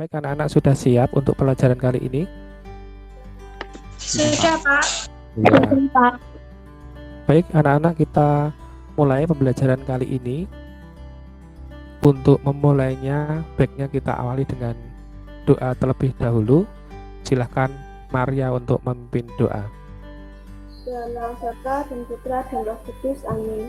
Baik, anak-anak sudah siap untuk pelajaran kali ini? Sudah, Pak. Ya. Pak. Baik, anak-anak, kita mulai pembelajaran kali ini. Untuk memulainya, baiknya kita awali dengan doa terlebih dahulu. Silahkan Maria untuk memimpin doa. Dalam nama Bapa dan Putra dan Roh Kudus, amin.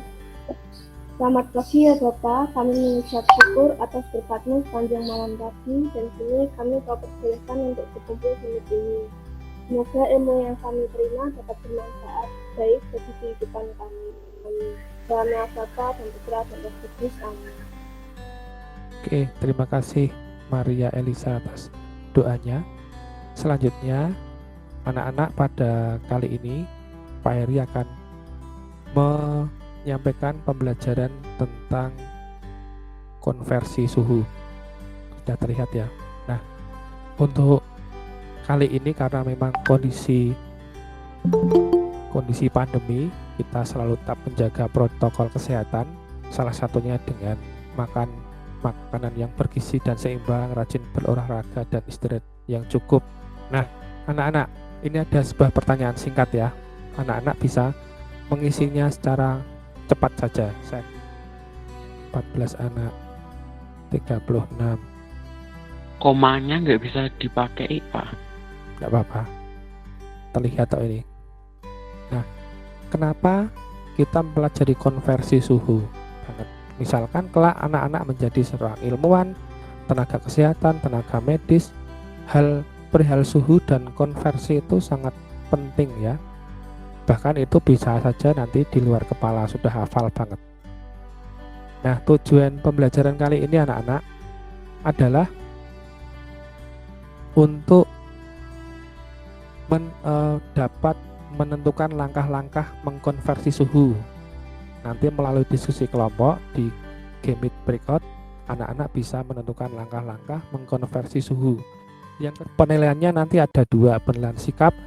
Selamat pagi ya Bapak, kami mengucap syukur atas berkat-Mu sepanjang malam tadi, dan kini kami Kau persilahkan untuk berkumpul di ini. Semoga ilmu yang kami terima dapat bermanfaat baik bagi kehidupan kami. Amin. Dalam nama Bapa dan Putra dan Roh Kudus, amin. Oke, terima kasih Maria Elisa atas doanya. Selanjutnya, anak-anak, pada kali ini Pak Heri akan menyampaikan pembelajaran tentang konversi suhu. Sudah terlihat ya. Nah, untuk kali ini karena memang kondisi pandemi, kita selalu tetap menjaga protokol kesehatan. Salah satunya dengan makan makanan yang bergizi dan seimbang, rajin berolahraga dan istirahat yang cukup. Nah, anak-anak, ini ada sebuah pertanyaan singkat ya. Anak-anak bisa mengisinya secara cepat saja. 14 anak, 36. Komanya nggak bisa dipakai, Pak. Nggak apa-apa. Terlihat toh ini. Nah, kenapa kita mempelajari konversi suhu? Misalkan kelak anak-anak menjadi seorang ilmuwan, tenaga kesehatan, tenaga medis, perihal suhu dan konversi itu sangat penting ya. Bahkan itu bisa saja nanti di luar kepala sudah hafal banget. Nah, tujuan pembelajaran kali ini anak-anak adalah untuk dapat menentukan langkah-langkah mengkonversi suhu. Nanti melalui diskusi kelompok di Gamit Breakout, anak-anak bisa menentukan langkah-langkah mengkonversi suhu. Yang penilaiannya nanti ada dua, penilaian sikap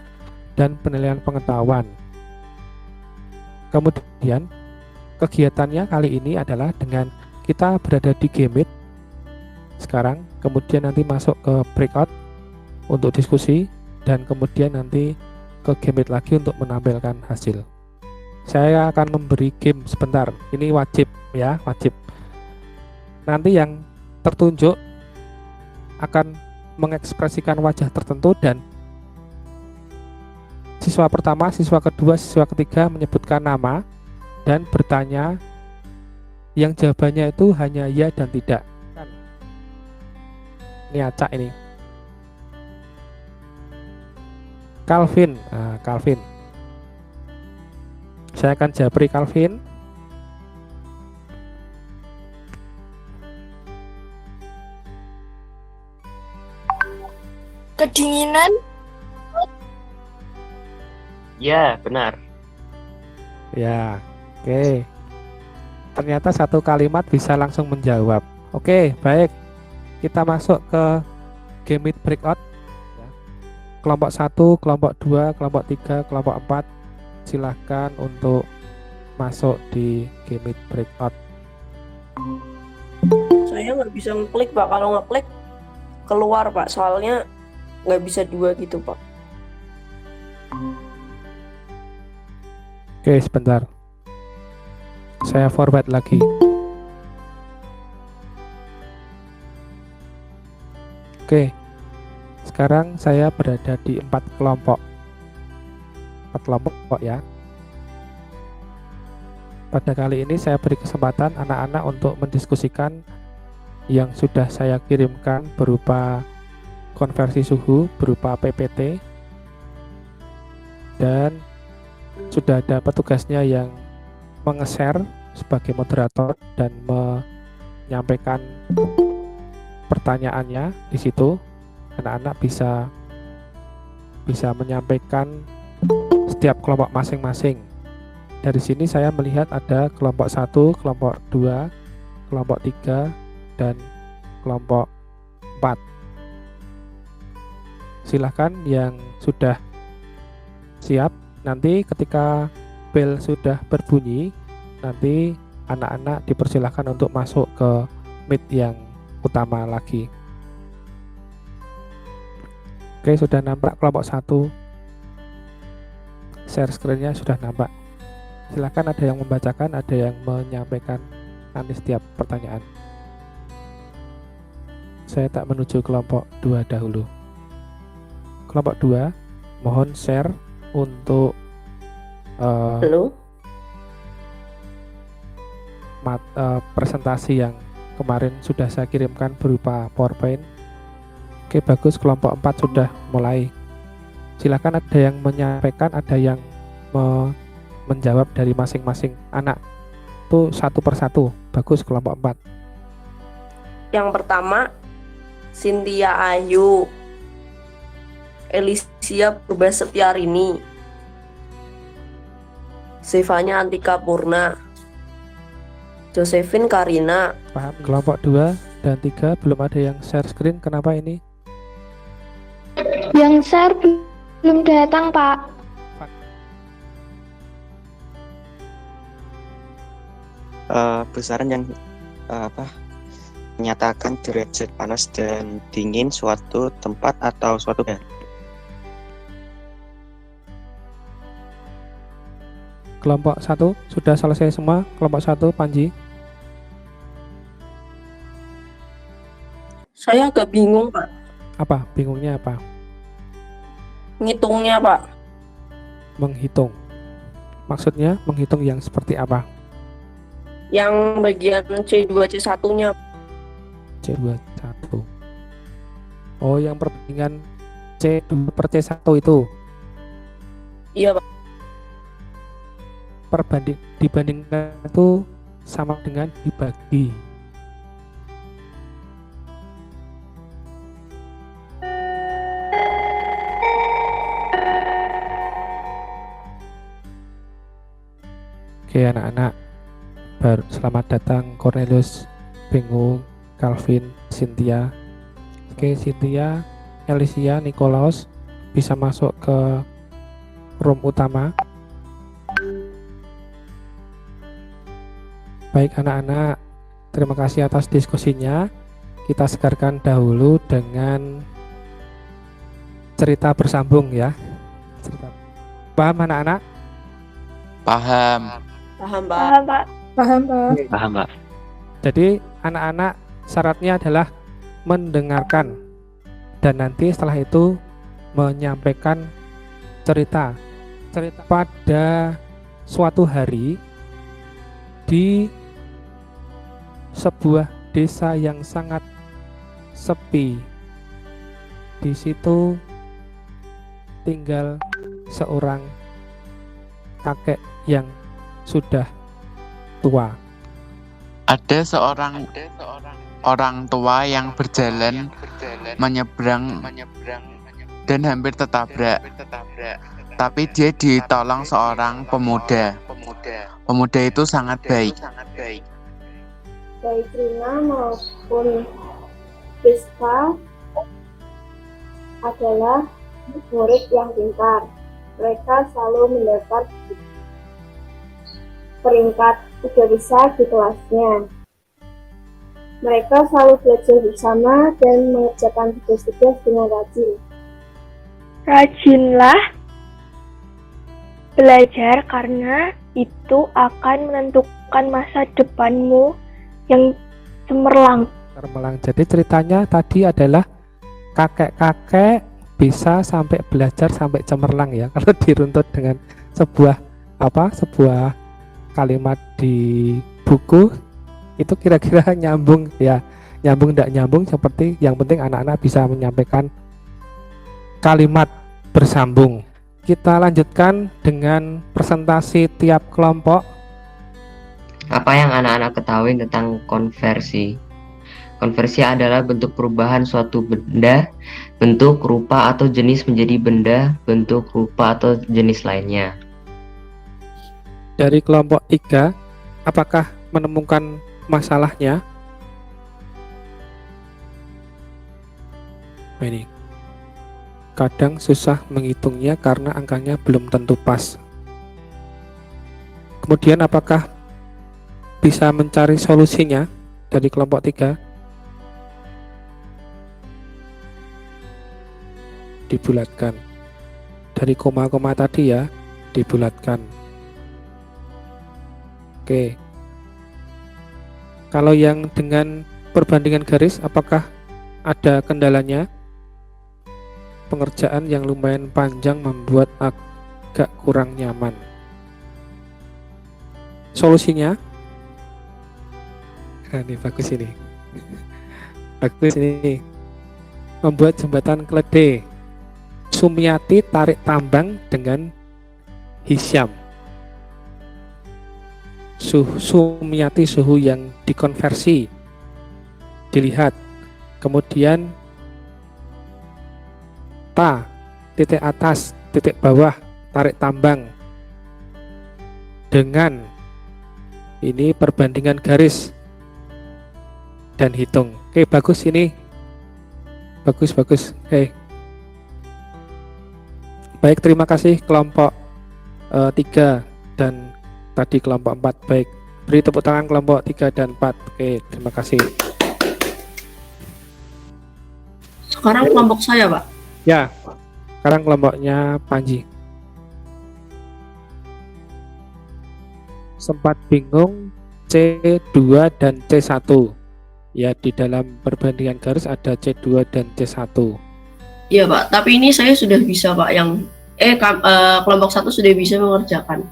dan penilaian pengetahuan. Kemudian kegiatannya kali ini adalah dengan kita berada di Gamit sekarang, kemudian nanti masuk ke breakout untuk diskusi, dan kemudian nanti ke Gamit lagi untuk menampilkan hasil. Saya akan memberi game sebentar, ini wajib ya, wajib. Nanti yang tertunjuk akan mengekspresikan wajah tertentu, dan siswa pertama, siswa kedua, siswa ketiga menyebutkan nama dan bertanya yang jawabannya itu hanya ya dan tidak. Ini acak ini. Calvin, Calvin. Saya akan japri Calvin. Kedinginan. Ya, benar. Ya, oke. Ternyata satu kalimat bisa langsung menjawab. Oke, baik. Kita masuk ke Gamit Breakout. Kelompok 1, kelompok 2, kelompok 3, kelompok 4. Silahkan untuk masuk di Gamit Breakout. Saya nggak bisa ngeklik, Pak. Kalau ngeklik keluar, Pak. Soalnya nggak bisa dua gitu, Pak. Oke, sebentar. Saya forward lagi. Oke. Sekarang saya berada di 4 kelompok. 4 kelompok ya. Pada kali ini saya beri kesempatan anak-anak untuk mendiskusikan yang sudah saya kirimkan berupa konversi suhu, berupa PPT, dan sudah ada petugasnya yang menge-share sebagai moderator dan menyampaikan pertanyaannya di situ. Anak-anak bisa menyampaikan setiap kelompok masing-masing. Dari sini saya melihat ada kelompok 1, kelompok 2, kelompok 3, dan kelompok 4. Silahkan yang sudah siap. Nanti ketika bel sudah berbunyi, nanti anak-anak dipersilahkan untuk masuk ke meet yang utama lagi. Oke, sudah nampak kelompok 1. Share screen-nya sudah nampak. Silakan ada yang membacakan, ada yang menyampaikan nanti setiap pertanyaan. Saya tak menuju kelompok 2 dahulu. Kelompok 2, mohon share untuk Halo? presentasi yang kemarin sudah saya kirimkan berupa PowerPoint. Oke, bagus, kelompok 4 sudah mulai. Silakan ada yang menyampaikan, ada yang menjawab dari masing-masing anak. Itu satu persatu. Bagus, kelompok 4. Yang pertama, Cynthia Ayu, Elisia Purba Setiarini, Zevanya Antika Purna, Josephine Karina. Paham? Kelompok 2 dan 3 belum ada yang share screen. Kenapa ini? Yang share belum datang, Pak. Besaran yang menyatakan derajat panas dan dingin suatu tempat atau suatu benda. Kelompok 1 sudah selesai semua. Kelompok 1, Panji. Saya agak bingung, Pak. Apa? Bingungnya apa? Ngitungnya, Pak. Menghitung. Maksudnya menghitung yang seperti apa? Yang bagian C2, C1-nya. C2, C1. Oh, yang perbandingan C2 per C1 itu. Iya, Pak. Dibandingkan itu sama dengan dibagi. Oke, anak-anak, selamat datang Cornelius, Bingung, Calvin, Cynthia. Oke, Cynthia, Elisia, Nikolaus bisa masuk ke room utama. Baik anak-anak, terima kasih atas diskusinya. Kita segarkan dahulu dengan cerita bersambung ya. Paham anak-anak? Paham. Paham, Pak. Paham, Pak. Paham, Pak. Paham, Pak. Jadi anak-anak syaratnya adalah mendengarkan dan nanti setelah itu menyampaikan cerita pada suatu hari di sebuah desa yang sangat sepi. Di situ tinggal seorang kakek yang sudah tua. Ada seorang orang tua yang berjalan menyeberang dan hampir tertabrak. Tapi dia ditolong seorang pemuda. Pemuda itu sangat baik. Baik Rina maupun Rizka adalah murid yang pintar. Mereka selalu mendapat peringkat 3 besar di kelasnya. Mereka selalu belajar bersama dan mengerjakan tugas-tugas dengan rajin. Rajinlah belajar karena itu akan menentukan masa depanmu yang cemerlang. Jadi ceritanya tadi adalah kakek-kakek bisa sampai belajar sampai cemerlang ya. Kalau diruntut dengan sebuah kalimat di buku itu kira-kira nyambung ya. Nyambung tidak nyambung seperti yang penting anak-anak bisa menyampaikan kalimat bersambung. Kita lanjutkan dengan presentasi tiap kelompok. Apa yang anak-anak ketahui tentang konversi? Konversi adalah bentuk perubahan suatu benda, bentuk, rupa, atau jenis menjadi benda, bentuk, rupa, atau jenis lainnya. Dari kelompok 3, apakah menemukan masalahnya? Ini kadang susah menghitungnya karena angkanya belum tentu pas. Kemudian apakah bisa mencari solusinya dari kelompok 3? dibulatkan. Dari koma-koma tadi ya, dibulatkan. Oke. Kalau yang dengan perbandingan garis, apakah ada kendalanya? Pengerjaan yang lumayan panjang membuat agak kurang nyaman. Solusinya? Nah, ini bagus ini. Bagus ini. Membuat jembatan keledai. Sumiati tarik tambang dengan Hisyam. Sumiati suhu yang dikonversi. Dilihat. Kemudian ta, titik atas, titik bawah, tarik tambang. Dengan ini perbandingan garis. Dan hitung. Oke, bagus ini. Bagus. Oke. Baik, terima kasih kelompok 3 dan tadi kelompok 4. Baik, beri tepuk tangan kelompok 3 dan 4. Oke, terima kasih. Sekarang kelompok saya, Pak. Ya, sekarang kelompoknya Panji. Sempat bingung C2 dan C1. Ya, di dalam perbandingan garis ada C2 dan C1. Iya, Pak. Tapi ini saya sudah bisa, Pak. Yang kelompok 1 sudah bisa mengerjakan.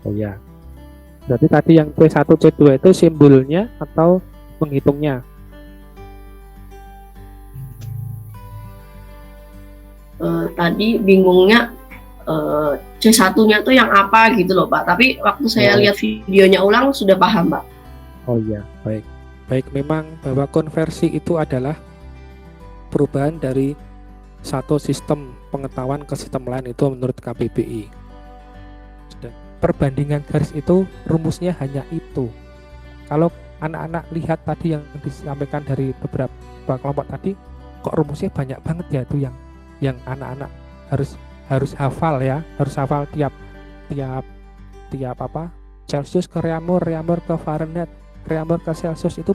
Oh ya. Berarti tadi yang C1, C2 itu simbolnya atau menghitungnya? Tadi bingungnya C1-nya tuh yang apa gitu loh, Pak. Tapi waktu saya lihat videonya ulang sudah paham, Pak. Oh iya, baik. Baik, memang bahwa konversi itu adalah perubahan dari satu sistem pengetahuan ke sistem lain itu menurut KBBI. Perbandingan garis itu rumusnya hanya itu. Kalau anak-anak lihat tadi yang disampaikan dari beberapa kelompok tadi, kok rumusnya banyak banget ya, itu yang anak-anak harus hafal ya, harus hafal tiap apa, Celsius ke Reaumur ke Fahrenheit, Reaumur ke Celsius, itu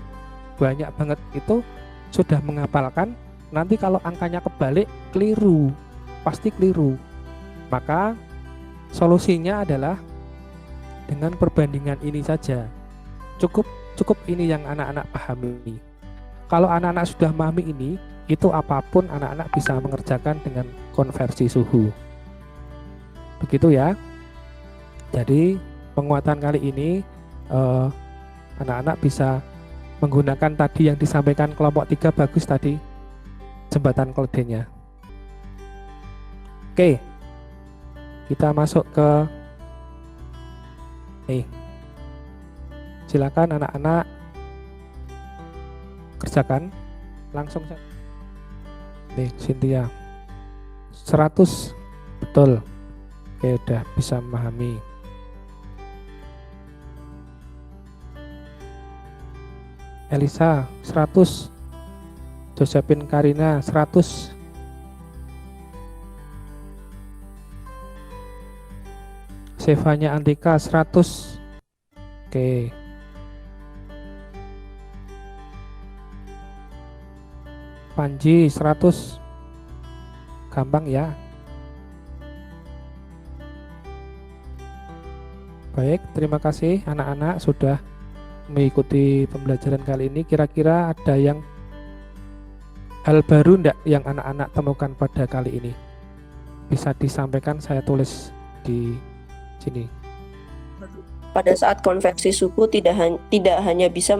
banyak banget. Itu sudah menghafalkan. Nanti kalau angkanya kebalik, keliru, pasti keliru. Maka solusinya adalah dengan perbandingan ini saja. Cukup ini yang anak-anak pahami. Kalau anak-anak sudah memahami ini, itu apapun anak-anak bisa mengerjakan dengan konversi suhu. Begitu ya. Jadi penguatan kali ini anak-anak bisa menggunakan tadi yang disampaikan kelompok 3, bagus tadi, jembatan keledainya. Oke, kita masuk ke silakan anak-anak kerjakan langsung saja. Nih, Cynthia 100 betul. Oke, udah bisa memahami. Elisa 100. Josephine Karina 100. Sevanya Antika 100. Oke. Panji 100. Gampang ya. Baik, terima kasih anak-anak sudah mengikuti pembelajaran kali ini. Kira-kira ada yang hal baru enggak yang anak-anak temukan pada kali ini? Bisa disampaikan, saya tulis di sini. Pada saat konversi suhu tidak hanya bisa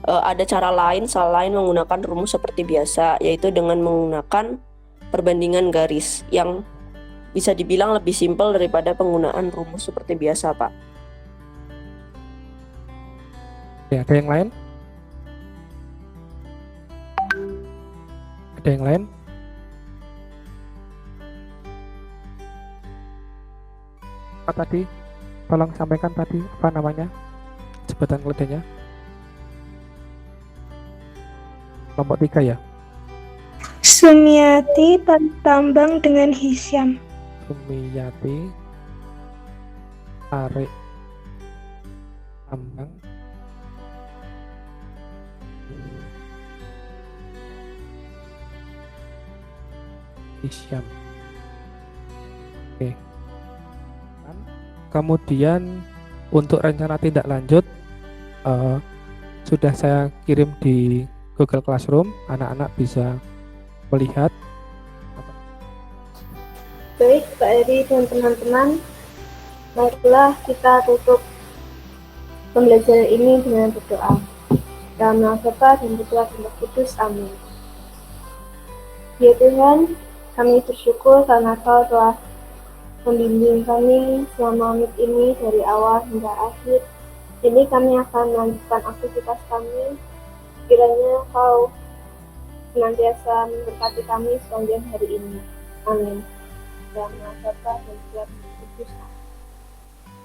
ada cara lain selain menggunakan rumus seperti biasa, yaitu dengan menggunakan perbandingan garis yang bisa dibilang lebih simpel daripada penggunaan rumus seperti biasa, Pak. Ya, ada yang lain? Ada yang lain? Apa tadi? Tolong sampaikan tadi, apa namanya? Jembatan keledainya? Kelompok 3 ya? Sumiati tambang dengan Hisyam. Sumiyati tarik tambang Isyam. Oke. Kemudian untuk rencana tindak lanjut sudah saya kirim di Google Classroom, anak-anak bisa melihat. Baik, Pak Eri dan teman-teman, marilah kita tutup pembelajaran ini dengan berdoa. Dalam nama Bapa dan Putra dan Roh Kudus. Amin. Ya Tuhan, kami bersyukur karena Kau telah membimbing kami selama menit ini dari awal hingga akhir. Jadi kami akan melanjutkan aktivitas kami. Kiranya Kau senantiasa memberkati kami sepanjang hari ini. Amin. Dalam nama Bapa dan Putra dan Roh Kudus.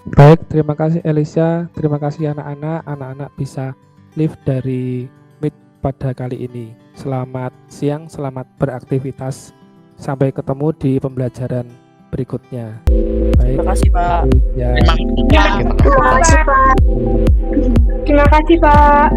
Baik, terima kasih Elisa, terima kasih anak-anak. Anak-anak bisa live dari Meet pada kali ini. Selamat siang, selamat beraktivitas. Sampai ketemu di pembelajaran berikutnya. Baik. Terima kasih, Pak. Ya. Terima kasih, Pak. Terima kasih, Pak.